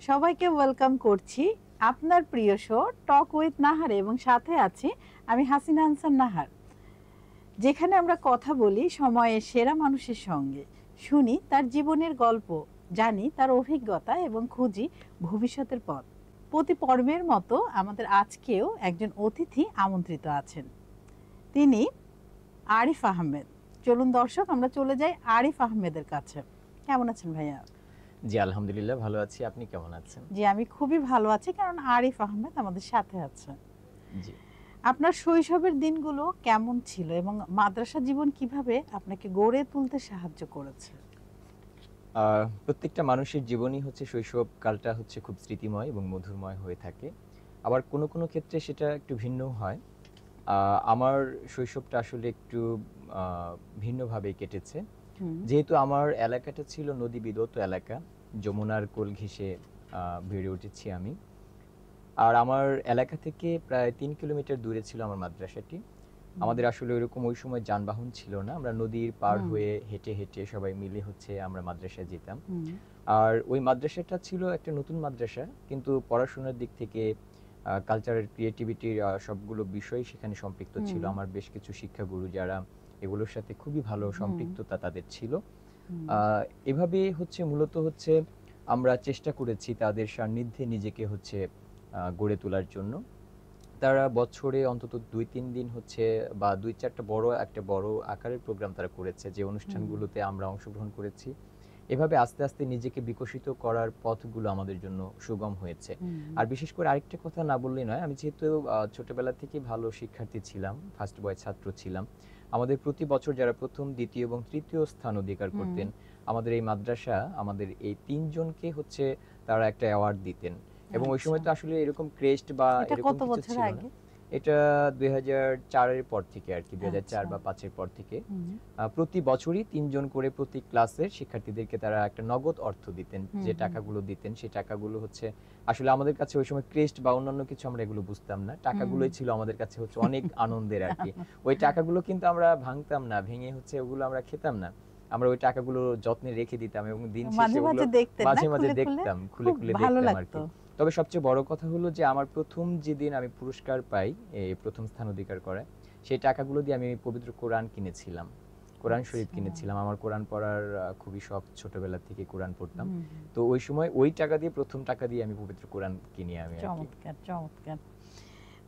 সবাইকে ওয়েলকাম করছি আপনার প্রিয় শো টক উইথ নাহার এবং সাথে আছি আমি হাসিনা আনসার নাহার, যেখানে আমরা কথা বলি সময়ের সেরা মানুষের সঙ্গে, শুনি তার জীবনের গল্প, জানি তার অভিজ্ঞতা এবং খুঁজি ভবিষ্যতের পথ। প্রতি পর্বের মতো আমাদের আজকেও একজন অতিথি আমন্ত্রিত আছেন, তিনি আরিফ আহমেদ। চলুন দর্শক আমরা চলে যাই আরিফ আহমেদের কাছে। কেমন আছেন ভাইয়া? জি আলহামদুলিল্লাহ ভালো আছি, আপনি কেমন আছেন? জি আমি খুবই ভালো আছি, কারণ আরিফ আহমেদ আমাদের সাথে আছে। জি আপনার শৈশবের দিনগুলো কেমন ছিল এবং মাদ্রাসা জীবন কিভাবে আপনাকে গড়ে তুলতে সাহায্য করেছে? প্রত্যেকটা মানুষের জীবনই হচ্ছে শৈশবকালটা হচ্ছে খুব স্মৃতিময় এবং মধুরময় হয়ে থাকে। আবার কোনো কোনো ক্ষেত্রে সেটা একটু ভিন্ন হয়। আমার শৈশবটা আসলে একটু ভিন্নভাবে কেটেছে। যেহেতু আমার এলাকাটা ছিল নদী বিধৌত এলাকা, যমুনার কোল ঘেঁষে বেড়ে উঠেছি আমি। আর আমার এলাকা থেকে প্রায় ৩ কিলোমিটার দূরে ছিল আমার মাদ্রাসাটি। আমাদের আসলে ওইরকম ওই সময় যানবাহন ছিল না, আমরা নদীর পার হয়ে হেঁটে হেঁটে সবাই মিলে হচ্ছে আমরা মাদ্রাসায় যেতাম। আর ওই মাদ্রাসাটা ছিল একটা নতুন মাদ্রাসা, কিন্তু পড়াশোনার দিক থেকে কালচারাল ক্রিয়েটিভিটির সবগুলো বিষয় সেখানে সম্পৃক্ত ছিল। আমার বেশ কিছু শিক্ষাগুরু যারা এগুলোর সাথে খুবই ভালো সম্পৃক্ততা তাদের ছিল। এভাবে হচ্ছে মূলত হচ্ছে আমরা চেষ্টা করেছি তাদের সান্নিধ্যে নিজেকে হচ্ছে গড়ে তোলার জন্য। তারা বছরে অন্তত ২-৩ দিন হচ্ছে বা ২-৪টা একটা বড় আকারের প্রোগ্রাম তারা করেছে, যে অনুষ্ঠানগুলোতে আমরা অংশগ্রহণ করেছি। এভাবে আস্তে আস্তে নিজেকে বিকশিত করার পথগুলো আমাদের জন্য সুগম হয়েছে। আর বিশেষ করে আরেকটা কথা না বললেই নয়, আমি যেহেতু ছোটবেলা থেকে ভালো শিক্ষার্থী ছিলাম, ফার্স্ট বয় ছাত্র ছিলাম, আমাদের প্রতি বছর যারা প্রথম, দ্বিতীয় এবং তৃতীয় স্থান অধিকার করতেন, আমাদের এই মাদ্রাসা আমাদের এই ৩ জনকে হচ্ছে তারা একটা অ্যাওয়ার্ড দিতেন। এবং ওই সময় তো আসলে এরকম ক্রেস্ট বা এরকম কিছু ছিল না। এটা ২০০৪ এর পর থেকে আর কি, ২০০৪ বা ৫ এর পর থেকে প্রতি বছরই ৩ জন করে প্রতি ক্লাসের শিক্ষার্থীদেরকে তারা একটা নগদ অর্থ দিতেন। যে টাকাগুলো দিতেন সেই টাকাগুলো হচ্ছে আসলে আমাদের কাছে ওই সময় ক্রেস্ট বা অন্যান্য কিছু আমরা এগুলো বুঝতাম না, টাকাগুলোই ছিল আমাদের কাছে হচ্ছে অনেক আনন্দের আর কি। ওই টাকাগুলো কিন্তু আমরা ভাঙতাম না, ভেঙে হচ্ছে ওগুলো আমরা খেতাম না, আমরা ওই টাকাগুলো যত্নে রেখে দিতাম এবং দিন শেষে ওগুলো মাঝে মাঝে দেখতাম, খুলে খুলে দেখতাম আর কি। তবে সবচেয়ে বড় কথা হলো যে আমার প্রথম যেদিন আমি পুরস্কার পাই, প্রথম স্থান অধিকার করে, সেই টাকাগুলো দিয়ে আমি পবিত্র কোরআন কিনেছিলাম, কোরআন শরীফ কিনেছিলাম। আমার কোরআন পড়ার খুবই শখ, ছোটবেলা থেকে কোরআন পড়তাম। তো ওই সময় ওই টাকা দিয়ে, প্রথম টাকা দিয়ে আমি পবিত্র কোরআন কিনি আমি। চমৎকার চমৎকার।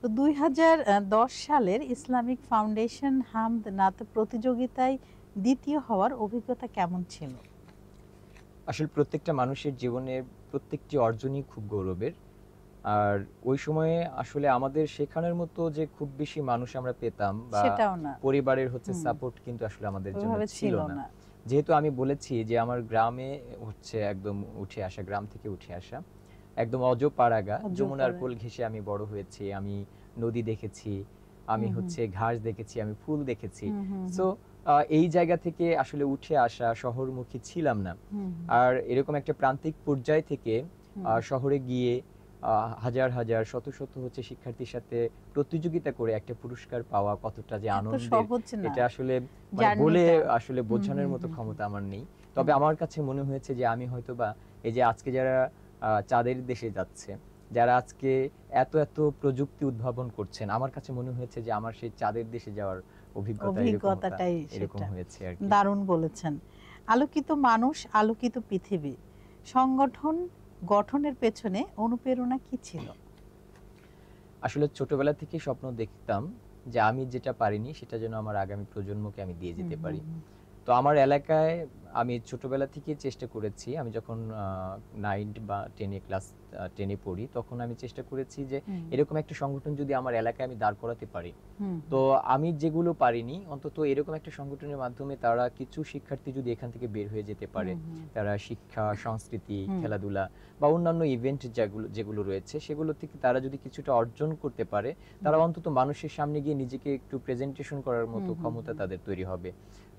তো ২০১০ সালের ইসলামিক ফাউন্ডেশন হামদ নাত প্রতিযোগিতায় দ্বিতীয় হওয়ার অভিজ্ঞতা কেমন ছিল? আসলে প্রত্যেকটা মানুষের জীবনে প্রত্যেকটি অর্জনই খুব গৌরবের। আর ওই সময়ে আসলে আমাদের শেখানোর মতো যে খুব বেশি মানুষ আমরা পেতাম বা পরিবারের হচ্ছে সাপোর্ট কিন্তু আসলে আমাদের জন্য ছিল না। যেহেতু আমি বলেছি যে আমার গ্রামে হচ্ছে একদম উঠে আসা, গ্রাম থেকে উঠে আসা, একদম অজপাড়াগা যমুনার কোল ঘেঁষে আমি বড় হয়েছি। আমি নদী দেখেছি, আমি হচ্ছে ঘাস দেখেছি, আমি ফুল দেখেছি। সো এই জায়গা থেকে আসলে উঠে আসা, শহরমুখী ছিলাম না। আর এরকম একটা প্রান্তিক পর্যায় থেকে শহরে গিয়ে হাজার হাজার শত শত হচ্ছে শিক্ষার্থীর সাথে প্রতিযোগিতা করে একটা পুরস্কার পাওয়া কতটা যে আনন্দের, এটা আসলে বলে আসলে বোঝানোর মতো ক্ষমতা আমার নেই। তবে আমার কাছে মনে হয়েছে যে আমি হয়তোবা এই যে আজকে যারা চাঁদের দেশে যাচ্ছে, যারা আজকে এত এত প্রযুক্তি উদ্ভাবন করছেন, আমার কাছে মনে হয়েছে যে আমার সেই চাঁদের দেশে যাওয়ার অভিজ্ঞতাটাই এরকম হয়েছে আর কি। দারুণ বলেছেন। আলোকিত মানুষ, আলোকিত পৃথিবী সংগঠন গঠনের পেছনে অনুপ্রেরণা কি ছিল? আসলে ছোটবেলা থেকে স্বপ্ন দেখতাম যে আমি যেটা পারিনি সেটা যেন আমার আগামী প্রজন্মকে আমি দিয়ে যেতে পারি। তো আমার এলাকায় আমি ছোটবেলা থেকে চেষ্টা করেছি, আমি যখন 9 বা 10 ক্লাস 10 পড়ি, তখন আমি চেষ্টা করেছি যে এরকম একটা সংগঠন যদি আমার এলাকায় আমি দাঁড় করাতে পারি, তো আমি যেগুলো পারিনি অন্তত এরকম একটা সংগঠনের মাধ্যমে তারা কিছু শিক্ষার্থী যদি এখান থেকে বের হয়ে যেতে পারে, তারা শিক্ষা, সংস্কৃতি, খেলাধুলা বা অন্যান্য ইভেন্ট যেগুলো রয়েছে সেগুলো থেকে তারা যদি কিছুটা অর্জন করতে পারে, তারা অন্তত মানুষের সামনে গিয়ে নিজেকে একটু প্রেজেন্টেশন করার মতো ক্ষমতা তাদের তৈরি হবে।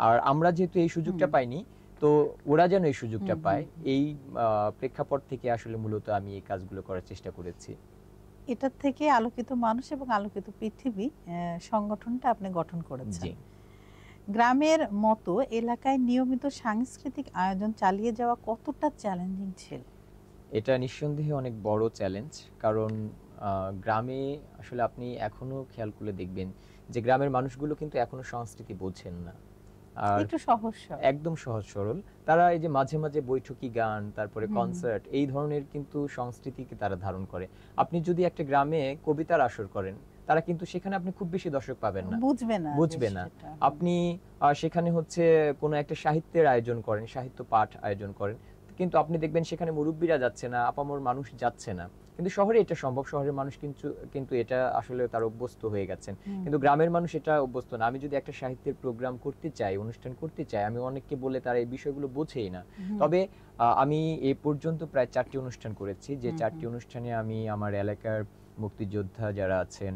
আর আমরা যেহেতু এই সুযোগটা পাইনি, তো ওরা যেন এই সুযোগটা পায়, এই প্রেক্ষাপট থেকে আসলে মূলত আমি এই কাজগুলো করার চেষ্টা করেছি। এটা থেকে আলোকিত মানুষ এবং আলোকিত পৃথিবী সংগঠনটা আপনি গঠন করেছেন। গ্রামের মতো এলাকায় নিয়মিত সাংস্কৃতিক আয়োজন চালিয়ে যাওয়া কতটা চ্যালেঞ্জিং ছিল? এটা নিঃসন্দেহে অনেক বড় চ্যালেঞ্জ, কারণ গ্রামে আসলে আপনি এখনো খেয়াল করলে দেখবেন যে গ্রামের মানুষগুলো কিন্তু এখনো সংস্কৃতি বোঝেন না। আর একটু সহজ সরল। একদম সহজ সরল। তারা এই যে মাঝে মাঝে বৈঠকি গান, তারপরে হুম। কনসার্ট, এই ধরনের কিন্তু সংস্কৃতিকে তারা ধারণ করে। আপনি যদি একটা গ্রামে কবিতার আসর করেন, তারা কিন্তু সেখানে আপনি খুব বেশি দর্শক পাবেন না, বুঝবে না বুঝবে যে না। সেটা। আপনি সেখানে হচ্ছে কোনো একটা সাহিত্যের আয়োজন করেন, সাহিত্য পাঠ আয়োজন করেন, কিন্তু আপনি দেখবেন সেখানে মুরব্বীরা যাচ্ছে না, আপামর মানুষ যাচ্ছে না। কিন্তু শহরে এটা সম্ভব, শহরের মানুষ কিন্তু কিন্তু এটা আসলে তার অভ্যস্ত হয়ে গেছেন। কিন্তু গ্রামের মানুষ এটা অভ্যস্ত না। আমি যদি একটা সাহিত্যের প্রোগ্রাম করতে চাই, অনুষ্ঠান করতে চাই, আমি অনেককে বলে তারা এই বিষয়গুলো বোঝেই না। তবে আমি এ পর্যন্ত প্রায় 4টি অনুষ্ঠান করেছি, যে 4টি অনুষ্ঠানে আমি আমার এলাকার মুক্তিযোদ্ধা যারা আছেন,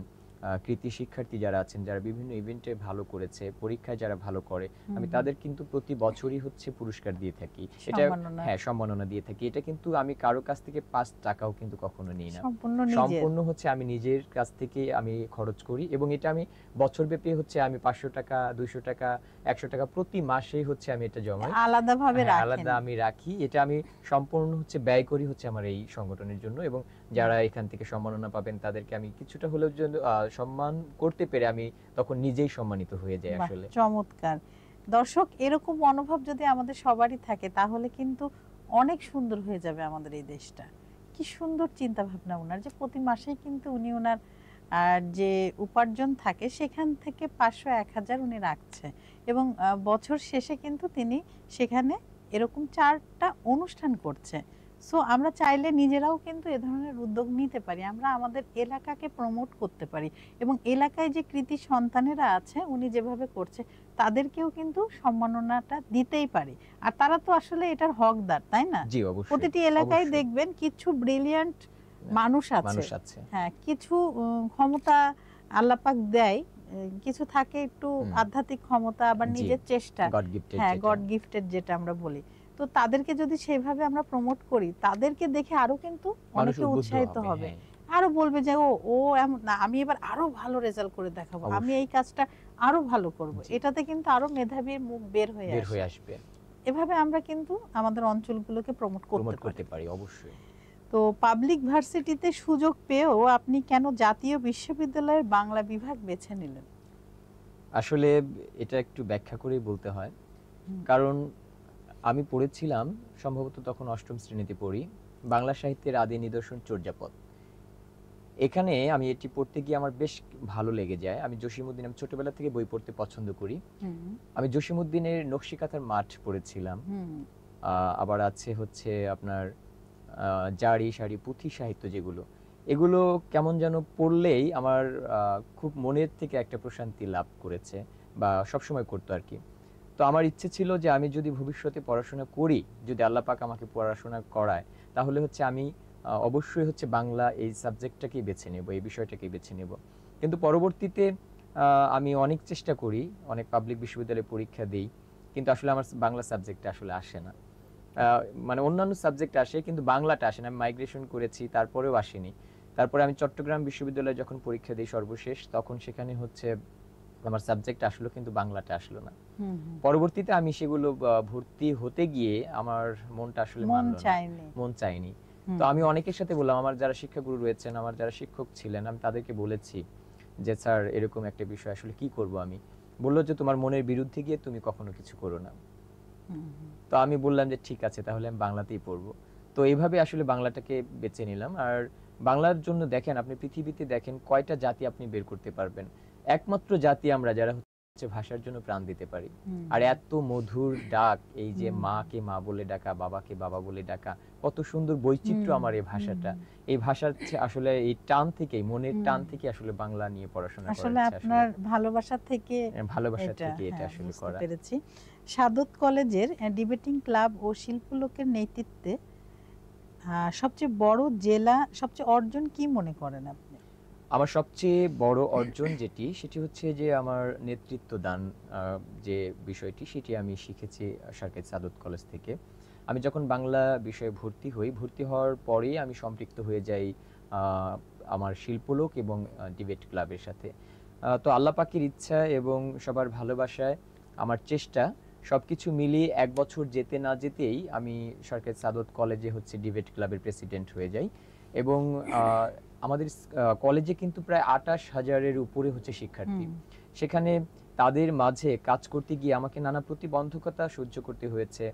কৃতি শিক্ষার্থী যারা আছেন, যারা বিভিন্ন ইভেন্টে ভালো করেছে, পরীক্ষায় যারা ভালো করে, আমি তাদের কিন্তু প্রতি বছরই হচ্ছে পুরস্কার দিয়ে থাকি। এটা সম্মাননা। হ্যাঁ, সম্মাননা দিয়ে থাকি। এটা কিন্তু আমি কারো কাছ থেকে 5 টাকাও কিন্তু কখনো নিই না। সম্পূর্ণ নিজের। সম্পূর্ণ হচ্ছে আমি নিজের কাছ থেকে আমি খরচ করি, এবং এটা আমি বছরব্যাপী হচ্ছে আমি 500 টাকা, 200 টাকা, 100 টাকা প্রতি মাসেই হচ্ছে আমি এটা জমাই। আলাদাভাবে হ্যাঁ, রাখেন। আলাদা আমি রাখি। এটা আমি সম্পূর্ণ হচ্ছে ব্যয় করি হচ্ছে আমার এই সংগঠনের জন্য, এবং যারা এখান থেকে সম্মাননা পাবেন তাদেরকে আমি কিছুটা হলেও সম্মান করতে পেরে আমি তখন নিজেই সম্মানিত হয়ে যাই বাহ, আসলে। চমৎকার। দর্শক, এরকম মনোভাব যদি আমাদের সবারই থাকে তাহলে কিন্তু অনেক সুন্দর হয়ে যাবে আমাদের এই দেশটা। কি সুন্দর চিন্তা ভাবনা ওনার, যে প্রতি মাসেই কিন্তু উনি ওনার যে উপার্জন থাকে সেখান থেকে 500-1000 উনি রাখছে, এবং বছর শেষে কিন্তু তিনি সেখানে এরকম 4টা অনুষ্ঠান করছে। সো আমরা চাইলে নিজেরাও কিন্তু এ ধরনের উদ্যোগ নিতে পারি, আমরা আমাদের এলাকাকে প্রমোট করতে পারি, এবং এলাকায় যে কৃতি সন্তানেরা আছে উনি যেভাবে করছে তাদেরকেও কিন্তু সম্মাননাটা দিতেই পারি। আর তারা তো আসলে এটার হকদার, তাই না? জি, অবশ্যই। প্রতিটি এলাকায় অবশ্যই। দেখবেন কিছু ব্রিলিয়ান্ট মানুষ আছে। মানুষ আছে। হ্যাঁ, কিছু ক্ষমতা আল্লাহ পাক দেয়, কিছু থাকে একটু আধ্যাত্মিক ক্ষমতা, আবার জি, নিজের চেষ্টা। গড গিফটেড হ্যাঁ, যেটা। গড গিফটেড যেটা আমরা বলি। তো তাদেরকে যদি সেভাবে আমরা প্রমোট করি, তাদেরকে দেখে আরো কিন্তু মানুষ অনেকে উদ্বুদ্ধ উৎসাহিত হবে, হবে। হ্যাঁ। আরো বলবে যে ও ও এমন না, আমি এবার আরো ভালো রেজাল্ট করে দেখাবো, আমি অবশ্যই। এই কাজটা আরো ভালো করব। জি। এটাতে কিন্তু আরো মেধাবীর মুখ বের হয়ে বের আসে। হয়ে আসবে। এভাবে আমরা কিন্তু আমাদের অঞ্চলগুলোকে প্রমোট প্রমোট করতে করতে পারি। পারি, অবশ্যই। তো পাবলিক ভার্সিটিতে সুযোগ পেয়েও আপনি কেন জাতীয় বিশ্ববিদ্যালয়ের বাংলা বিভাগ বেছে নিলেন? আসলে এটা একটু ব্যাখ্যা করেই বলতে হয়। হুম। কারণ আমি পড়েছিলাম, সম্ভবত তখন 8ম শ্রেণীতে পড়ি, বাংলা সাহিত্যের আদি নিদর্শন চর্যাপদ। এখানে আমি এটি পড়তে গিয়ে আমার বেশ ভালো লেগে যায়। আমি আমি ছোটবেলা থেকে বই পড়তে পছন্দ করি। আমি জসীমউদ্দিনের নকশিকাঁথার মাঠ পড়েছিলাম। আবার আছে হচ্ছে আপনার জারি, সারি, পুঁথি সাহিত্য যেগুলো, এগুলো কেমন যেন পড়লেই আমার খুব মনের থেকে একটা প্রশান্তি লাভ করেছে, বা সবসময় করতো আর কি। তো আমার ইচ্ছে ছিল যে আমি যদি ভবিষ্যতে পড়াশোনা করি, যদি আল্লাহ পাক আমাকে পড়াশোনা করায়, তাহলে হচ্ছে আমি অবশ্যই হচ্ছে বাংলা এই সাবজেক্টটাকেই বেছে নেব, এই বিষয়টাকেই বেছে নেব। কিন্তু পরবর্তীতে আমি অনেক চেষ্টা করি, অনেক পাবলিক বিশ্ববিদ্যালয়ে পরীক্ষা দিই, কিন্তু আসলে আমার বাংলা সাবজেক্টটা আসলে আসে না। মানে অন্যান্য সাবজেক্ট আসে, কিন্তু বাংলাটা আসে না। আমি মাইগ্রেশন করেছি, তারপরেও আসেনি। তারপরে আমি চট্টগ্রাম বিশ্ববিদ্যালয়ে যখন পরীক্ষা দিই সর্বশেষ, তখন সেখানে হচ্ছে আমার সাবজেক্ট আসলো, কিন্তু বাংলাটা আসলো না। পরবর্তীতে আমি সেগুলো ভর্তি হতে গিয়ে আমার মনটা আসলে মানলো না, মন চায়নি। তো আমি অনেকের সাথে বললাম, আমার যারা শিক্ষাগুরু রয়েছেন, আমার যারা শিক্ষক ছিলেন, আমি তাদেরকে বলেছি যে স্যার এরকম একটা বিষয়, আসলে কি করব আমি। বললো যে তোমার মনের বিরুদ্ধে গিয়ে তুমি কখনো কিছু করো না। তো আমি বললাম যে ঠিক আছে, তাহলে আমি বাংলাতেই পড়বো। তো এইভাবে আসলে বাংলাটাকে বেছে নিলাম। আর বাংলার জন্য দেখেন, আপনি পৃথিবীতে দেখেন কয়টা জাতি আপনি বের করতে পারবেন। একমাত্র জাতি আমরা যারা হচ্ছে ভাষার জন্য প্রাণ দিতে পারি। আর এত মধুর ডাক, এই যে মাকে মা বলে ডাকা, বাবাকে বাবা বলে ডাকা, কত সুন্দর বৈচিত্র্য আমার এই ভাষাটা। এই ভাষার আসলে এই টান থেকেই, মনের টান থেকে আসলে বাংলা নিয়ে পড়াশোনা করা আসলে আপনার ভালোবাসা থেকে, ভালোবাসা থেকে এটা আসলে করা। পেরেছি। সাদত কলেজের ডিবেটিং ক্লাব ও শিল্পলোকের নেতৃত্বে সবচেয়ে বড় জেলা, সবচেয়ে অর্জন কি মনে করেন আপনি? আমার সবচেয়ে বড় অর্জন সেটি হচ্ছে যে আমার নেতৃত্ব দান, যে বিষয়টি, সেটি আমি শিখেছি সরকারি সাদত কলেজ থেকে। আমি যখন বাংলা বিষয়ে ভর্তি হওয়ার পরেই আমি সম্পৃক্ত হয়ে যাই আমার শিল্পলোক এবং ডিবেট ক্লাবের সাথে। তো আল্লাহ পাকের ইচ্ছা এবং সবার ভালোবাসায় আমার চেষ্টা, সবকিছু মিলিয়ে ১ বছর যেতে না যেতেই আমি সরকারি সাদত কলেজে হচ্ছে ডিবেট ক্লাবের প্রেসিডেন্ট হয়ে যাই এবং আমাদের কলেজে কিন্তু প্রায় ২৮,০০০-এর উপরে হচ্ছে শিক্ষার্থী। সেখানে তাদের মাঝে কাজ করতে গিয়ে আমাকে নানা প্রতিবন্ধকতা সহ্য করতে হয়েছে,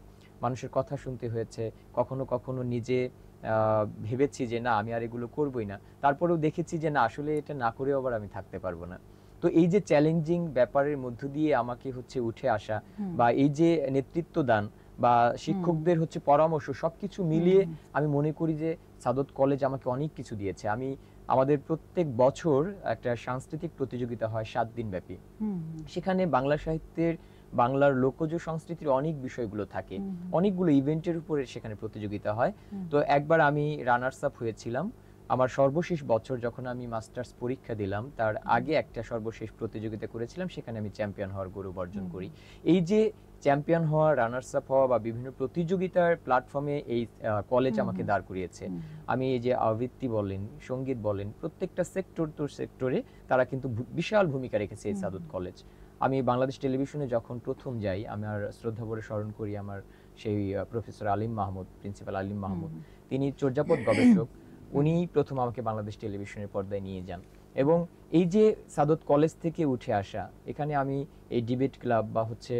মানুষের কথা শুনতে হয়েছে, কখনো কখনো নিজে ভেবেছি যে না আমি আর এগুলো করবই না, তারপরেও দেখেছি যে না আসলে এটা না করেও আবার আমি থাকতে পারবো না। তো এই যে চ্যালেঞ্জিং ব্যাপারের মধ্য দিয়ে আমাকে হচ্ছে উঠে আসা বা এই যে নেতৃত্ব দান বা শিক্ষকদের হচ্ছে পরামর্শ সবকিছু মিলিয়ে আমি মনে করি যে সাদত কলেজ আমাকে অনেক কিছু দিয়েছে। আমাদের প্রত্যেক বছর একটা সাংস্কৃতিক প্রতিযোগিতা হয় ৭ দিন ব্যাপী। সেখানে বাংলা সাহিত্যের, বাংলার লোকজ সংস্কৃতির অনেক বিষয়গুলো থাকে, অনেকগুলো ইভেন্টের উপরে সেখানে প্রতিযোগিতা হয়। তো একবার আমি রানার্স আপ হয়েছিলাম। আমার সর্বশেষ বছর যখন আমি মাস্টার্স পরীক্ষা দিলাম তার আগে একটা সর্বশেষ প্রতিযোগিতা করেছিলাম, সেখানে আমি চ্যাম্পিয়ন হওয়ার গৌরব অর্জন করি। এই যে চ্যাম্পিয়ন হওয়া, রানার্স আপ হওয়া বা বিভিন্ন প্রতিযোগিতার প্ল্যাটফর্মে এই কলেজ আমাকে দাঁড় করিয়েছে। আমি এই যে আবৃত্তি বলেন, সঙ্গীত বলেন, প্রত্যেকটা সেক্টরে তারা কিন্তু বিশাল ভূমিকা রেখেছে এই সাদত কলেজ। আমি বাংলাদেশ টেলিভিশনে যখন প্রথম যাই, আমার শ্রদ্ধা ভরে স্মরণ করি আমার সেই প্রফেসর আলিম মাহমুদ, প্রিন্সিপাল আলিম মাহমুদ, তিনি চর্যাপদ গবেষক, উনি প্রথম আমাকে বাংলাদেশ টেলিভিশনের পর্দায় নিয়ে যান। এবং এই যে সাদত কলেজ থেকে উঠে আসা, এখানে আমি এই ডিবেট ক্লাব বা হচ্ছে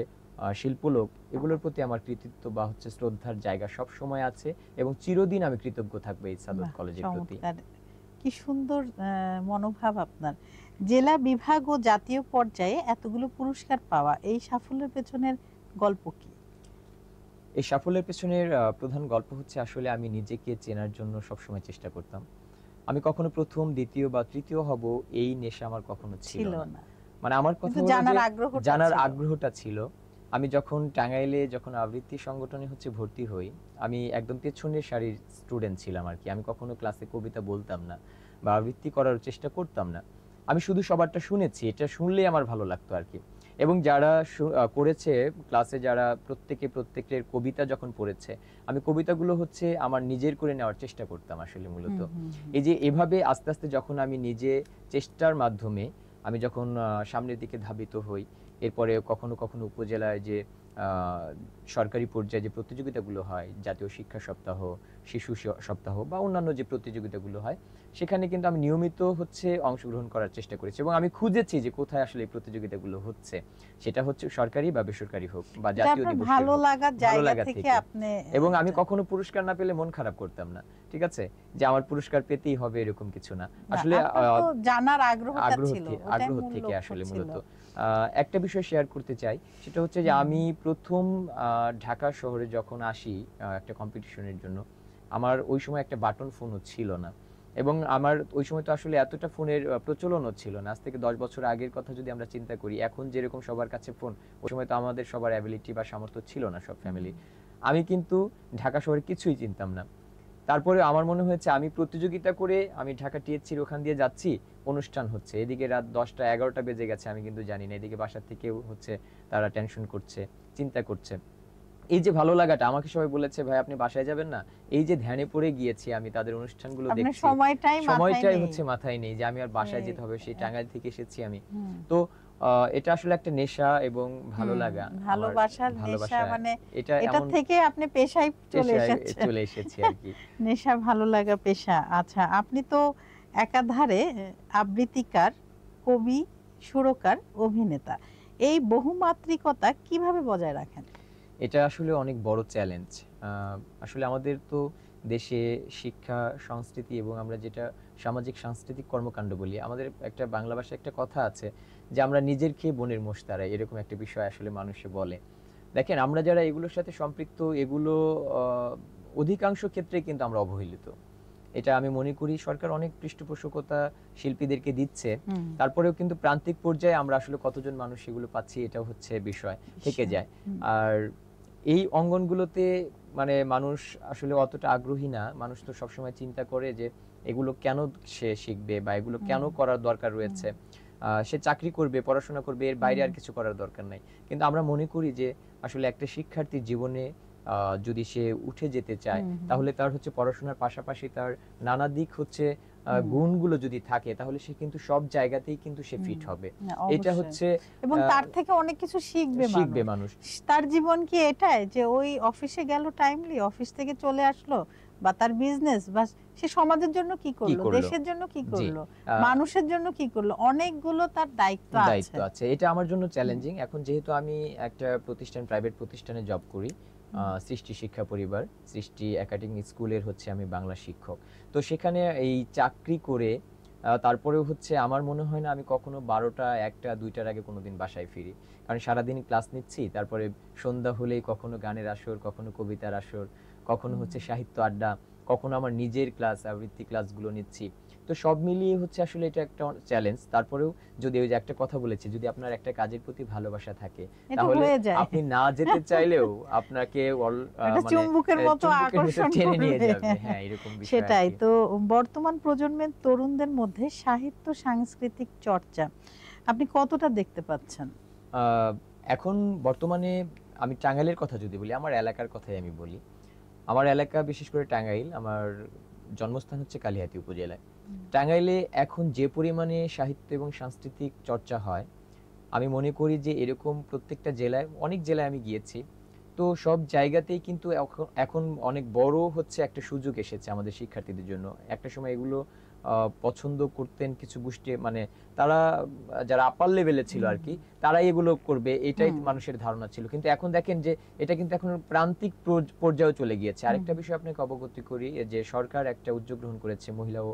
শিল্পলোক, এগুলোর প্রতি আমার কৃতিত্ব বা হচ্ছে শ্রদ্ধার জায়গা সব সময় আছে এবং চিরদিন আমি কৃতজ্ঞ থাকবো এই সাদত কলেজের প্রতি। কি সুন্দর মনোভাব আপনার। জেলা, বিভাগ ও জাতীয় পর্যায়ে এতগুলো পুরস্কার পাওয়া, এই সাফল্যের পেছনের গল্প কি? এই সাফল্যের পেছনের প্রধান গল্প হচ্ছে আসলে আমি নিজেকে চেনার জন্য সবসময় চেষ্টা করতাম। আমি কখনো প্রথম, দ্বিতীয় বা তৃতীয় হব এই নেশা আমার কখনো ছিল না। মানে আমার কথা হলো যে জানার আগ্রহটা ছিল। আমি যখন টাঙ্গাইলে আবৃত্তি সংগঠনে হচ্ছে ভর্তি হই, আমি একদম পেছনের সারির স্টুডেন্ট ছিলাম আর কি। আমি কখনো ক্লাসে কবিতা বলতাম না বা আবৃত্তি করার চেষ্টা করতাম না। আমি শুধু সবারটা শুনেছি, এটা শুনলেই আমার ভালো লাগতো আর কি। এবং যারা করেছে ক্লাসে, যারা প্রত্যেকের কবিতা যখন পড়েছে, আমি কবিতাগুলো হচ্ছে আমার নিজের করে নেওয়ার চেষ্টা করতাম আসলে মূলত। এই যে এভাবে আস্তে আস্তে যখন আমি নিজে চেষ্টার মাধ্যমে আমি যখন সামনের দিকে ধাবিত হই, এরপরে কখনো কখনো উপজেলায় যে সরকারি পর্যায়ে যে প্রতিযোগিতাগুলো হয়, জাতীয় শিক্ষা সপ্তাহ, শিশু সপ্তাহ বা অন্যান্য যে প্রতিযোগিতাগুলো হয়, সেখানে কিন্তু আমি নিয়মিত হচ্ছে অংশগ্রহণ করার চেষ্টা করেছি এবং আমি খুঁজেছি যে কোথায় আসলে এই প্রতিযোগিতাগুলো হচ্ছে, সেটা হচ্ছে সরকারি বা বেসরকারি হোক বা জাতীয় দিবস, ভালো লাগার জায়গা থেকে আপনি। এবং আমি কখনো পুরস্কার না পেলে মন খারাপ করতাম না, ঠিক আছে, যে আমার পুরস্কার পেতেই হবে এরকম কিছু না। আসলে জানার আগ্রহ থেকে আসলে মূলত একটা বিষয় শেয়ার করতে চাই, সেটা হচ্ছে যে আমি প্রথম ঢাকা শহরে যখন আসি একটা কম্পিটিশনের জন্য, আমার ওই সময় একটা বাটন ফোনও ছিল না এবং আমার ওই সময় তো আসলে এতটা ফোনের প্রচলনও ছিল না। আজ থেকে 10 বছর আগের কথা যদি আমরা চিন্তা করি, এখন যেরকম সবার কাছে ফোন, ওই সময় তো আমাদের সবার অ্যাবিলিটি বা সামর্থ্য ছিল না সব ফ্যামিলি। আমি কিন্তু ঢাকা শহরে কিছুই চিনতাম না। তারপরে আমার মনে হয়েছে আমি প্রতিযোগিতা করে আমি ঢাকা টিএসসির ওখান দিয়ে যাচ্ছি, অনুষ্ঠান হচ্ছে, এদিকে রাত 10টা 11টা বেজে গেছে, আমি কিন্তু জানি না, এদিকে বাসা থেকেও হচ্ছে তারা টেনশন করছে, চিন্তা করছে। এই যে ভালো লাগাটা, আমাকে সবাই বলেছে ভাই আপনি বাসায় যাবেন না, এই যে ধ্যানে পড়ে গিয়েছি আমি তাদের অনুষ্ঠানগুলো দেখছি, সময়টাই হচ্ছে মাথায় নেই যে আমি আর বাসায় যেতে হবে, সেই টাঙ্গাইল থেকে এসেছি আমি। তো এটা আসলে একটা নেশা এবং ভালো লাগা, ভালোবাসার নেশা, মানে এটা থেকে আপনি পেশায় চলে এসেছি আর কি। নেশা, ভালো লাগা, পেশা। আচ্ছা, আপনি তো একাধারে আবৃত্তিকার, কবি, সুরকার, অভিনেতা, এই বহুমাত্রিকতা কিভাবে বজায় রাখেন? এটা আসলে অনেক বড় চ্যালেঞ্জ। আসলে আমাদের তো দেশে শিক্ষা, সংস্কৃতি এবং আমরা যেটা সামাজিক সাংস্কৃতিক কর্মকাণ্ড বলি, আমাদের একটা বাংলা ভাষায় একটা কথা আছে যে আমরা নিজের খেয়ে বনের মোষ তাড়াই, এরকম একটা বিষয় আসলে মানুষে বলে। দেখেন, আমরা যারা এগুলোর সাথে সম্পৃক্ত, এগুলো অধিকাংশ ক্ষেত্রে কিন্তু আমরা অবহেলিত। এটা আমি মনে করি সরকার অনেক পৃষ্ঠপোষকতা শিল্পীদেরকে দিচ্ছে, তারপরেও কিন্তু প্রান্তিক পর্যায়ে আমরা আসলে কতজন মানুষ এগুলো পাচ্ছি, এটাও হচ্ছে বিষয় থেকে যায়। আর এই অঙ্গনগুলোতে মানে মানুষ আসলে অতটা আগ্রহী না। মানুষ তো সবসময় চিন্তা করে যে এগুলো কেন সে শিখবে বা এগুলো কেন করার দরকার রয়েছে, সে চাকরি করবে, পড়াশোনা করবে, এর বাইরে আর কিছু করার দরকার নাই। কিন্তু আমরা মনে করি যে আসলে একটা শিক্ষার্থীর জীবনে যদি সে উঠে যেতে চায়, হুম, হুম। তাহলে তার হচ্ছে পড়াশোনার পাশাপাশি তার নানা দিক হচ্ছে গুণগুলো যদি থাকে, তাহলে সে কিন্তু সব জায়গাতেই কিন্তু সে ফিট হবে। না, এটা অবশ্যই। হচ্ছে এবং আহ, তার থেকে অনেক কিছু শিখবে শিখবে মানুষ। মানুষ। তার জীবন কি এটাই যে ওই অফিসে গেল টাইমলি, অফিস থেকে চলে আসলো, বা তার বিজনেস, বা সে সমাজের জন্য কি কি করলো, করলো? দেশের জন্য কি জি, করলো, আহ, মানুষের জন্য কি করলো, অনেকগুলো তার দায়িত্ব দায়িত্ব আছে। আছে। এটা আমার জন্য হুম, চ্যালেঞ্জিং। এখন যেহেতু আমি একটা প্রাইভেট প্রতিষ্ঠানে জব করি, হুম, সৃষ্টি শিক্ষা পরিবার, সৃষ্টি একাডেমি স্কুলের হচ্ছে আমি বাংলা শিক্ষক। তো সেখানে এই চাকরি করে তারপরেও হচ্ছে আমার মনে হয় না আমি কখনো 12টা 1টা 2টার আগে কোনোদিন বাসায় ফিরি। কারণ সারাদিন ক্লাস নিচ্ছি, তারপরে সন্ধ্যা হলেই কখনো গানের আসর, কখনো কবিতার আসর, কখনো হুম, হচ্ছে সাহিত্য আড্ডা, কখনো আমার নিজের ক্লাস আবৃত্তি ক্লাসগুলো নিচ্ছি। তো সব মিলিয়ে হচ্ছে আসলে এটা একটা চ্যালেঞ্জ। তারপরেও যদি ওই যে একটা কথা বলেছি, যদি আপনার একটা কাজের প্রতি ভালোবাসা থাকে, এটা তাহলে হয়ে যায়। আপনি না যেতে চাইলেও আপনাকে এটা মানে চুম্বকের মতো চুম্বকের ভিতর আকর্ষণ টেনে নিয়ে করবে। যাবে। হ্যাঁ, এরকম বিষয় আর সেটাই কি। তো। বর্তমান প্রজন্মের তরুণদের মধ্যে সাহিত্য সাংস্কৃতিক চর্চা আপনি কতটা দেখতে পাচ্ছেন? আহ, এখন বর্তমানে আমি টাঙ্গাইলের কথা যদি বলি, আমার এলাকার কথাই আমি বলি। আমার এলাকা বিশেষ করে টাঙ্গাইল, আমার জন্মস্থান হচ্ছে কালিহাতী উপজেলায়। টাঙ্গাইলে এখন যে পরিমাণে সাহিত্য এবং সাংস্কৃতিক চর্চা হয়, আমি মনে করি যে এরকম প্রত্যেকটা জেলায়, অনেক জেলায় আমি গিয়েছি, তো সব জায়গাতেই কিন্তু এখন অনেক বড় হচ্ছে একটা সুযোগ এসেছে আমাদের শিক্ষার্থীদের জন্য। একটা সময় এগুলো পছন্দ করতেন কিছু গোষ্ঠী, মানে তারা যারা আপার লেভেলে ছিল আর কি, তারাই এগুলো করবে, এটাই হুম, মানুষের ধারণা ছিল। কিন্তু এখন দেখেন যে এটা কিন্তু এখন প্রান্তিক পর্যায়ে চলে গিয়েছে। আরেকটা বিষয় আপনাকে অবগত করি, যে সরকার একটা উদ্যোগ গ্রহণ করেছে মহিলা ও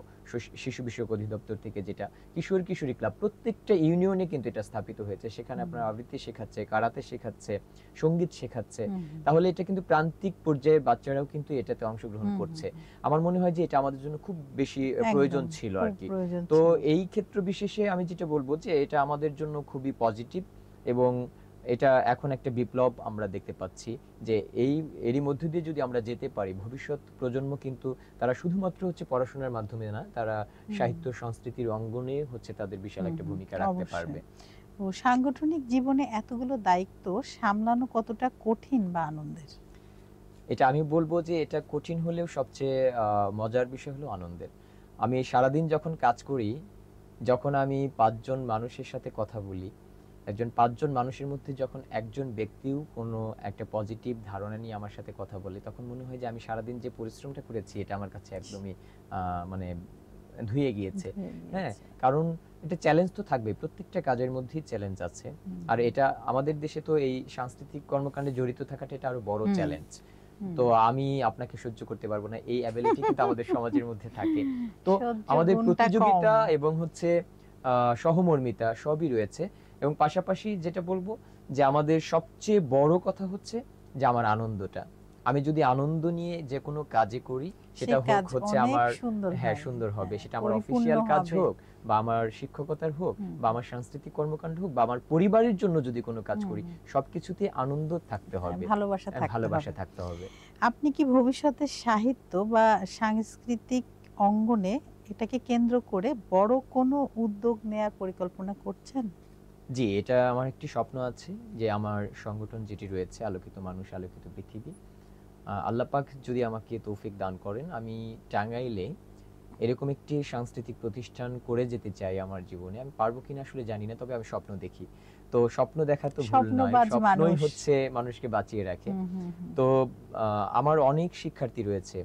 শিশু বিষয়ক অধিদপ্তর থেকে, যেটা কিশোর কিশোরী ক্লাব, প্রত্যেকটা ইউনিয়নে কিন্তু এটা স্থাপিত হয়েছে। সেখানে আপনার আবৃত্তি শেখাচ্ছে, কারাতে শেখাচ্ছে, সঙ্গীত শেখাচ্ছে। তাহলে এটা কিন্তু প্রান্তিক পর্যায়ে বাচ্চারাও কিন্তু এটাতে অংশগ্রহণ করছে। আমার মনে হয় যে এটা আমাদের জন্য খুব বেশি প্রয়োজন একদম ছিল আর খুব কি। প্রয়োজন তো ছিল। এই ক্ষেত্র বিশেষে আমি যেটা বলবো যে এটা আমাদের জন্য খুবই পজিটিভ, এবং এটা এখন একটা বিপ্লব আমরা দেখতে পাচ্ছি, যে এরই মধ্যে দিয়ে যদি আমরা যেতে পারি, ভবিষ্যৎ প্রজন্ম কিন্তু তারা শুধুমাত্র হচ্ছে পড়াশোনার মাধ্যমে না, তারা সাহিত্য সংস্কৃতির অঙ্গনে হচ্ছে তাদের বিশাল একটা ভূমিকা রাখতে পারবে। অবশ্যই। ও সাংগঠনিক জীবনে এতগুলো দায়িত্ব সামলানো কতটা কঠিন বা আনন্দের? এটা আমি বলবো যে এটা কঠিন হলেও সবচেয়ে মজার বিষয় হলো আনন্দের। আমি সারাদিন যখন কাজ করি, যখন আমি 5জন মানুষের সাথে কথা বলি, 5জন মানুষের মধ্যে যখন একজন ব্যক্তিও কোনো একটা পজিটিভ ধারণা নিয়ে আমার সাথে কথা বলে, তখন মনে হয় যে আমি সারাদিন যে পরিশ্রমটা করেছি এটা আমার কাছে একদমই মানে ধুয়ে গিয়েছে। ধুয়ে হ্যাঁ, গিয়েছে। কারণ এটা চ্যালেঞ্জ তো থাকবে, প্রত্যেকটা কাজের মধ্যেই চ্যালেঞ্জ আছে। আর এটা আমাদের দেশে তো এই সাংস্কৃতিক কর্মকাণ্ডে জড়িত থাকাটা এটা আরো বড় হুম, চ্যালেঞ্জ। হুম। তো আমি আপনাকে সহ্য করতে পারবো না, এই অ্যাবিলিটি কিন্তু আমাদের সমাজের মধ্যে থাকে। তো সহ্য আমাদের গুণটা কম। প্রতিযোগিতা এবং হচ্ছে সহমর্মিতা সবই রয়েছে। এবং পাশাপাশি যেটা বলবো, যে আমাদের সবচেয়ে বড় কথা হচ্ছে যে আমার আনন্দটা, আমি যদি আনন্দ নিয়ে যে কোনো কাজে করি, সেটা সেই হোক কাজ হচ্ছে অনেক আমার, সুন্দর হ্যাঁ, হয়। সুন্দর হবে, হ্যাঁ, সেটা আমার পরিপূর্ণ অফিসিয়াল কাজ হবে। হোক, বা আমার শিক্ষকতার হোক, হুম, বা আমার সাংস্কৃতিক কর্মকাণ্ড হোক, বা আমার পরিবারের জন্য যদি কোনো কাজ হুম, করি, হুম। সবকিছুতে আনন্দ থাকতে হ্যাঁ, হবে, ভালোবাসা থাকতে ভালোবাসা হবে। থাকতে হবে। আপনি কি ভবিষ্যতে সাহিত্য বা সাংস্কৃতিক অঙ্গনে এটাকে কেন্দ্র করে বড় কোনো উদ্যোগ নেয়ার পরিকল্পনা করছেন? জি, এটা আমার একটি স্বপ্ন আছে, যে আমার সংগঠন যেটি রয়েছে আলোকিত মানুষ আলোকিত পৃথিবী, আল্লাহ পাক যদি আমাকে তৌফিক দান করেন, আমি টাঙ্গাইলে এরকম একটি সাংস্কৃতিক প্রতিষ্ঠান করে যেতে চাই আমার জীবনে। আমি পারবো কিনা আসলে জানি না, তবে আমি স্বপ্ন দেখি। তো স্বপ্ন দেখা তো ভুল নয়, স্বপ্নবাজ স্বপ্নই মানুষ। হচ্ছে মানুষকে বাঁচিয়ে রাখে। হুম, হুম, হুম। তো আমার অনেক শিক্ষার্থী রয়েছে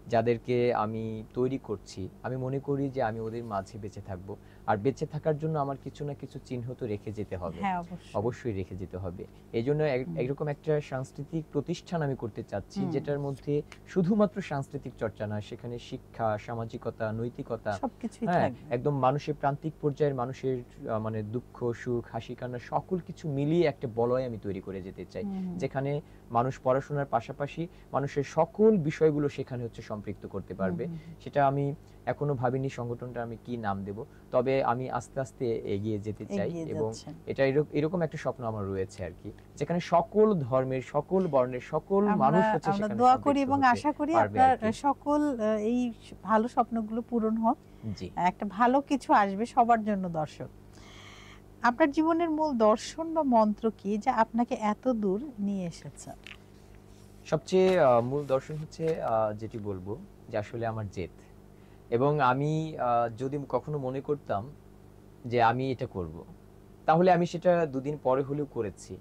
যাদেরকে আমি তৈরি করছি। আমি মনে করি যে আমি ওদের মাঝে বেঁচে থাকবো। আর বেঁচে থাকার জন্য আমার কিছু না কিছু চিহ্ন তো রেখে যেতে হবে। হ্যাঁ, অবশ্যই। অবশ্যই রেখে যেতে হবে। এজন্য হুম, এরকম একটা সাংস্কৃতিক প্রতিষ্ঠান আমি করতে চাচ্ছি, হুম। যেটার মধ্যে শুধুমাত্র সাংস্কৃতিক চর্চা না, সেখানে শিক্ষা, সামাজিকতা, নৈতিকতা, সবকিছুই হ্যাঁ, থাকবে। একদম মানুষের প্রান্তিক পর্যায়ের মানুষের মানে দুঃখ, সুখ, হাসি, কান্না সকল কিছু মিলিয়ে একটা বলয় আমি তৈরি করে যেতে চাই। হুম, হুম, যেখানে মানুষ পড়াশোনার পাশাপাশি মানুষের সকল বিষয়গুলো সেখানে হচ্ছে সম্পৃক্ত করতে হুম, পারবে। হুম। সেটা আমি এখনো ভাবিনি সংগঠনটা আমি কি নাম দেব। তবে আমি আস্তে আস্তে এগিয়ে যেতে চাই, এগিয়ে এবং যাচ্ছেন। এটা এরকম একটা স্বপ্ন আমার রয়েছে আর কি, যেখানে সকল ধর্মের, সকল বর্ণের, সকল আমরা মানুষ হচ্ছে আমরা সেখানে দোয়া করি সম্পৃক্ত এবং হতে আশা করি পারবে আপনার আর কি। সকল এই ভালো স্বপ্নগুলো পূরণ হোক। জি। একটা ভালো কিছু আসবে সবার জন্য। দর্শক, আপনার জীবনের মূল দর্শন বা মন্ত্র কি যা আপনাকে এত দূর নিয়ে এসেছে? সবচেয়ে মূল দর্শন হচ্ছে যেটি বলবো যে আসলে আমার জেদ। এবং আমি যদি কখনো মনে করতাম যে আমি এটা করব, তাহলে আমি সেটা দুদিন পরে হলেও করেছি।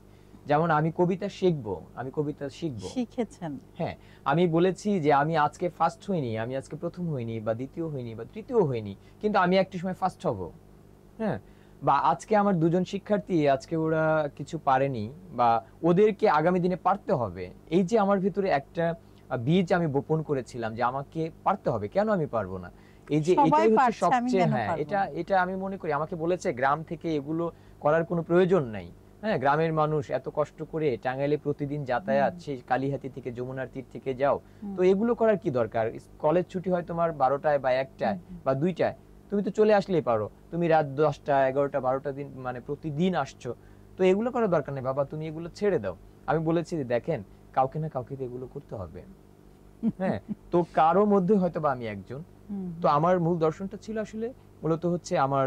যেমন আমি কবিতা শিখবো, আমি কবিতা শিখবো। শিখেছেন। হ্যাঁ, আমি বলেছি যে আমি আজকে ফার্স্ট হইনি, আমি আজকে প্রথম হইনি বা দ্বিতীয় হইনি বা তৃতীয় হইনি, কিন্তু আমি একটা সময় ফার্স্ট হব। হ্যাঁ, বা আজকে আমার দুজন শিক্ষার্থী আজকে ওরা কিছু পারেনি বা ওদেরকে আগামী দিনে পারতে হবে। এই যে আমার ভিতরে একটা বীজ আমি বপন করেছিলাম যে আমাকে পারতে হবে, কেন আমি পারবো না? এই যে সবাই এটাই হচ্ছে পারছে, আমি সবচেয়ে, কেন হ্যাঁ, পারবো এটা না? এটা আমি মনে করি আমাকে বলেছে গ্রাম থেকে এগুলো করার কোনো প্রয়োজন নাই। হ্যাঁ, গ্রামের মানুষ এত কষ্ট করে টাঙ্গাইলে প্রতিদিন যাতায়াত, সেই কালিহাতী থেকে যমুনার তীর থেকে যাও, তো এগুলো করার কি দরকার? কলেজ ছুটি হয় তোমার 12টায় বা 1টায় বা 2টায়, তুমি তো চলে আসলেই পারো। তুমি রাত 10টা 11টা 12টা দিন মানে প্রতিদিন আসছো, তো এগুলো করার দরকার নেই বাবা, তুমি এগুলো ছেড়ে দাও। আমি বলেছি যে দেখেন, কাউকে না কাউকে তো এগুলো করতে হবে। হ্যাঁ, তো কারো মধ্যে হয়তো বা আমি একজন। তো আমার মূল দর্শনটা ছিল আসলে মূলত হচ্ছে আমার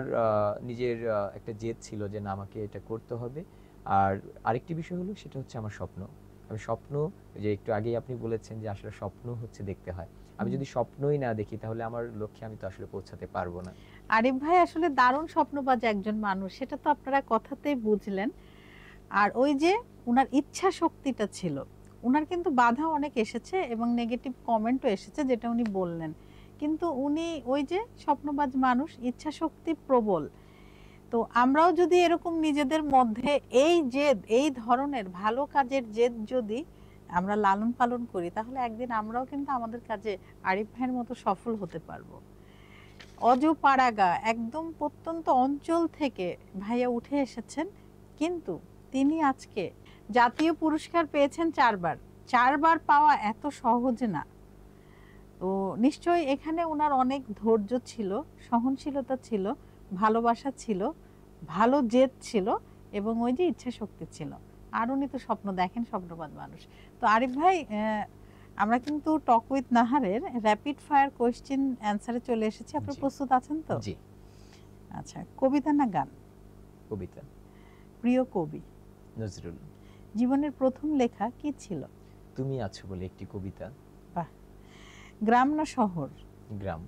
নিজের একটা জেদ ছিল যে না, আমাকে এটা করতে হবে। আর আরেকটি বিষয় হলো সেটা হচ্ছে আমার স্বপ্ন। আমি স্বপ্ন, যে একটু আগেই আপনি বলেছেন যে আসলে স্বপ্ন হচ্ছে দেখতে হয়। আমি যদি স্বপ্নই না দেখি তাহলে আমার লক্ষ্যে আমি তো আসলে পৌঁছাতে পারবো না। আরিফ ভাই আসলে দারুণ স্বপ্নবাজ একজন মানুষ, সেটা তো আপনারা কথাতেই বুঝলেন। আর ওই যে উনার ইচ্ছা শক্তিটা ছিল, উনার কিন্তু বাধা অনেক এসেছে এবং নেগেটিভ কমেন্টও এসেছে, যেটা উনি বললেন। কিন্তু উনি ওই যে স্বপ্নবাজ মানুষ, ইচ্ছা শক্তি প্রবল। তো আমরাও যদি এরকম নিজেদের মধ্যে এই জেদ, এই ধরনের ভালো কাজের জেদ যদি আমরা লালন পালন করি, তাহলে একদিন আমরাও কিন্তু আমাদের কাজে আরিফ ভাইয়ের মতো সফল হতে পারবো। অজপাড়াগা একদম প্রত্যন্ত অঞ্চল থেকে ভাইয়া উঠে এসেছেন, কিন্তু তিনি আজকে জাতীয় পুরস্কার পেয়েছেন 4বার। 4বার পাওয়া এত সহজ না। তো নিশ্চয়ই এখানে ওনার অনেক ধৈর্য ছিল, সহনশীলতা ছিল, ভালোবাসা ছিল, ভালো জেদ ছিল এবং ওই যে ইচ্ছা শক্তি ছিল। আর উনি তো স্বপ্ন দেখেন, স্বপ্নবাদ মানুষ। তো আরিফ ভাই, আমরা কিন্তু টক উইথ নাহারের র্যাপিড ফায়ার কোয়েশ্চেন অ্যান্সারে চলে এসেছি। আপনি জি, প্রস্তুত আছেন তো? জি। আচ্ছা, কবিতা না গান? কবিতা। প্রিয় কবি? নজরুল। জীবনের প্রথম লেখা কি ছিল? তুমি আছো বলে একটি কবিতা। বাহ। গ্রাম না শহর? গ্রাম।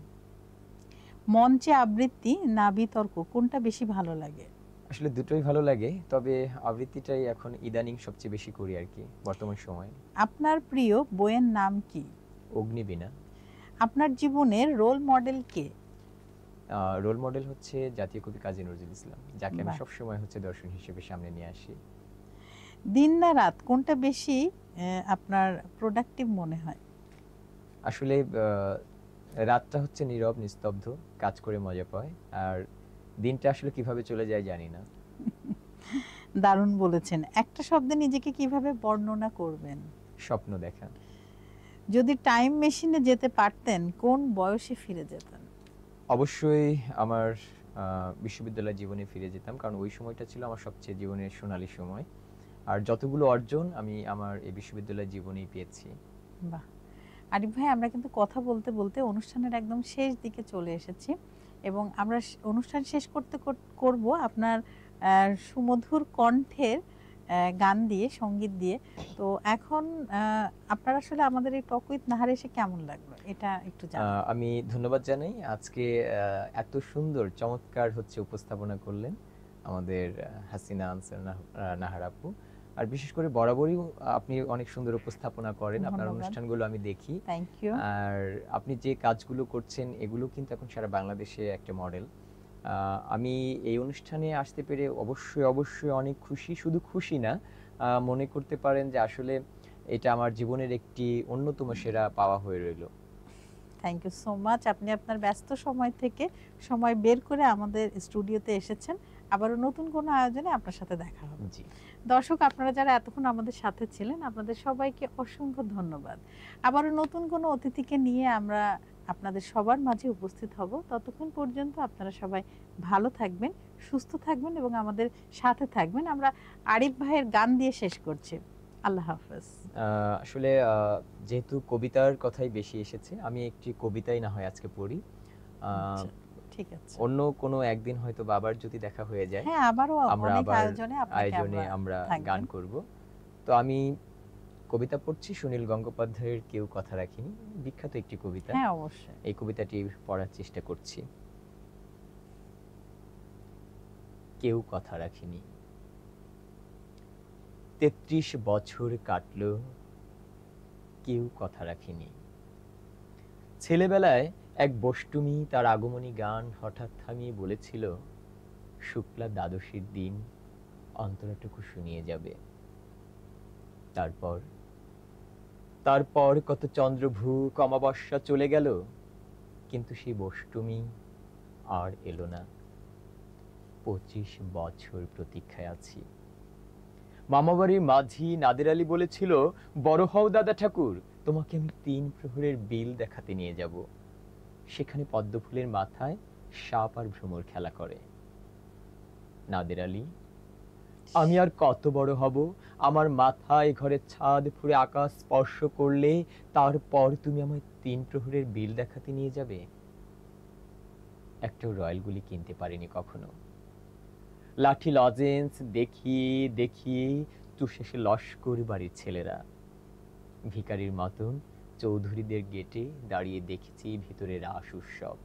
মঞ্চে আবৃত্তি না বিতর্ক, কোনটা বেশি ভালো লাগে? আসলে দুটোই ভালো লাগে, তবে আবৃত্তিটাই এখন ইদানিং সবচেয়ে বেশি করি আর কি বর্তমান সময়ে। আপনার প্রিয় বইয়ের নাম কি? অগ্নিবীণা। আপনার জীবনের রোল মডেল কে? রোল মডেল হচ্ছে জাতীয় কবি কাজী নজরুল ইসলাম, যাকে আমি বাহ। সবসময় হচ্ছে দর্শন হিসেবে সামনে নিয়ে আসি। দিন না রাত, কোনটা বেশি আপনার প্রোডাক্টিভ মনে হয়? আসলে রাতটা হচ্ছে নীরব নিস্তব্ধ, কাজ করে মজা পায়। আর দিনটা আসলে কিভাবে চলে যায় জানি না। দারুণ বলেছেন। একটা শব্দে নিজেকে কিভাবে বর্ণনা করবেন? স্বপ্ন দেখা। যদি টাইম মেশিনে যেতে পারতেন, কোন বয়সে ফিরে যেতেন? অবশ্যই আমার বিশ্ববিদ্যালয় জীবনে ফিরে যেতাম, কারণ ওই সময়টা ছিল আমার সবচেয়ে জীবনের সোনালী সময়। আর যতগুলো অর্জন আমি আমার এই বিশ্ববিদ্যালয় জীবনেই পেয়েছি। বাহ। আরিফ ভাই, আমরা কিন্তু কথা বলতে বলতে অনুষ্ঠানের একদম শেষ দিকে চলে এসেছি এবং আমরা অনুষ্ঠান শেষ করতে করব আপনার সুমধুর কণ্ঠের গান দিয়ে, সঙ্গীত দিয়ে। তো এখন আপনার আসলে আমাদের এই টক উইথ নাহার এসে কেমন লাগলো, এটা একটু জানান। আমি ধন্যবাদ জানাই, আজকে এত সুন্দর চমৎকার হচ্ছে উপস্থাপনা করলেন আমাদের হাসিনা আনসার নাহার আপু। আর বিশেষ করে বরাবরই আপনি অনেক সুন্দর উপস্থাপনা করেন, আপনার ধন্যবাদ। অনুষ্ঠানগুলো আমি দেখি। Thank you. আর আপনি যে কাজগুলো করছেন এগুলো কিন্তু এখন সারা বাংলাদেশে একটা মডেল। আমি এই অনুষ্ঠানে আসতে পেরে অবশ্যই অবশ্যই অনেক খুশি, শুধু খুশি না, মনে করতে পারেন যে আসলে এটা আমার জীবনের একটি অন্যতম সেরা পাওয়া হয়ে রইলো। Thank you so much. আপনি আপনার ব্যস্ত সময় থেকে সময় বের করে আমাদের স্টুডিওতে এসেছেন। আবারও নতুন কোনো আয়োজনে আপনার সাথে দেখা হবে। জি। দর্শক, আপনারা যারা এতক্ষণ আমাদের সাথে ছিলেন, আপনাদের সবাইকে অসংখ্য ধন্যবাদ। আবারও নতুন কোনো অতিথিকে নিয়ে আমরা আপনাদের সবার মাঝে উপস্থিত হব। ততক্ষণ পর্যন্ত আপনারা সবাই ভালো থাকবেন, সুস্থ থাকবেন এবং আমাদের সাথে থাকবেন। আমরা আরিফ ভাইয়ের গান দিয়ে শেষ করছি। আল্লাহ হাফেজ। আসলে যেহেতু কবিতার কথাই বেশি এসেছে, আমি একটি কবিতাই না হয় আজকে পড়ি। আচ্ছা, ঠিক আছে। অন্য কোনো একদিন হয়তো বাবার যদি দেখা হয়ে যায়, হ্যাঁ, আবারও আমরা অনেক আবার আয়োজনে আপনাকে আয়োজনে আমরা গান থাকবেন। করব। তো আমি কবিতা পড়ছি সুনীল গঙ্গোপাধ্যায়ের কেউ কথা রাখিনি, বিখ্যাত একটি কবিতা। হ্যাঁ, অবশ্যই। এই কবিতাটি পড়ার চেষ্টা করছি। কেউ কথা রাখিনি। ৩৩ বছর কাটলো, কেউ কথা রাখিনি। ছেলেবেলায় এক বষ্টমী তার আগমনী গান হঠাৎ থামিয়ে বলেছিল, শুক্লা দ্বাদশীর দিন অন্তরাটুকু শুনিয়ে যাবে। তারপর তারপর কত চন্দ্রভূক অমাবস্যা চলে গেল, কিন্তু সেই বষ্টমী আর এলো না। ২৫ বছর প্রতীক্ষায় আছি। মামাবাড়ির মাঝি নাদের আলী বলেছিল, বড় হও দাদা ঠাকুর, তোমাকে আমি ৩ প্রহরের বিল দেখাতে নিয়ে যাব। সেখানে পদ্মফুলের মাথায় সাপ আর ভ্রমর খেলা করে। নাদের আলী, আমি আর কত বড় হব? আমার মাথায় ঘরের ছাদ ফুঁড়ে আকাশ স্পর্শ করলে তারপর তুমি আমায় ৩ প্রহরের বিল দেখাতে নিয়ে যাবে? একটাও রয়্যাল গুলি কিনতে পারিনি কখনো। লাঠি লজেন্স দেখিয়ে দেখিয়ে চুষেছে লস্কর বাড়ির ছেলেরা। ভিখারির মতন চৌধুরীদের গেটে দাঁড়িয়ে দেখেছি ভিতরে রাস উৎসব।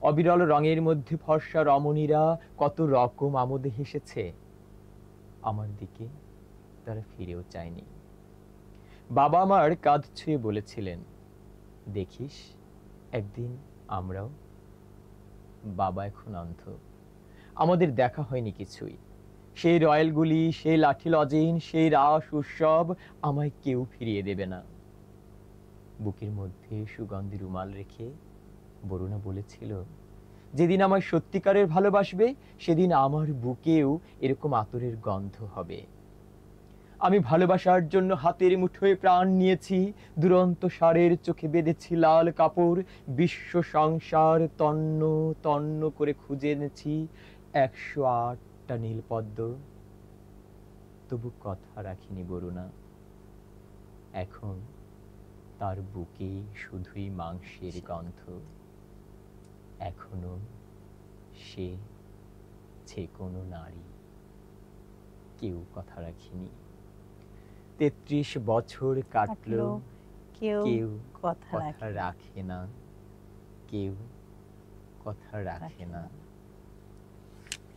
অবিরল রঙের মধ্যে ফর্সা রমণীরা কত রকম আমোদে হেসেছে। আমার দিকে তারা ফিরেও চায়নি। বাবা আমার কাঁধ ছুঁয়ে বলেছিলেন, দেখিস একদিন আমরাও। বাবা এখন অন্ধ, আমাদের দেখা হয়নি কিছুই। সেই রয়্যালগুলি, সেই লাঠি লজেন, সেই রাস উৎসব আমায় কেউ ফিরিয়ে দেবে না। বুকের মধ্যে সুগন্ধি রুমাল রেখে বরুণা বলেছিল, যেদিন আমায় সত্যিকারের ভালোবাসবে সেদিন আমার বুকেও এরকম আতরের গন্ধ হবে। আমি ভালোবাসার জন্য হাতের মুঠোয় প্রাণ নিয়েছি, দুরন্ত সারের চোখে বেঁধেছি লাল কাপড়, বিশ্ব সংসার তন্ন তন্ন করে খুঁজে এনেছি ১০৮টা নীলপদ্ম। তবু কথা রাখিনি বরুণা। এখন তার বুকে শুধুই মাংসের গন্ধ। এখনো সে কোনো নারী। কেউ কথা রাখিনি। ৩৩ বছর কাটলো, কেউ কথা কথা রাখে না। কেউ কথা রাখে না।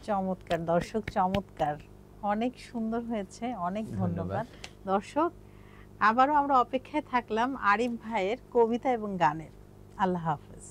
চমৎকার দর্শক, চমৎকার, অনেক সুন্দর হয়েছে, অনেক ধন্যবাদ দর্শক। আবারও আমরা অপেক্ষায় থাকলাম আরিফ ভাইয়ের কবিতা এবং গানের। আল্লাহ হাফেজ।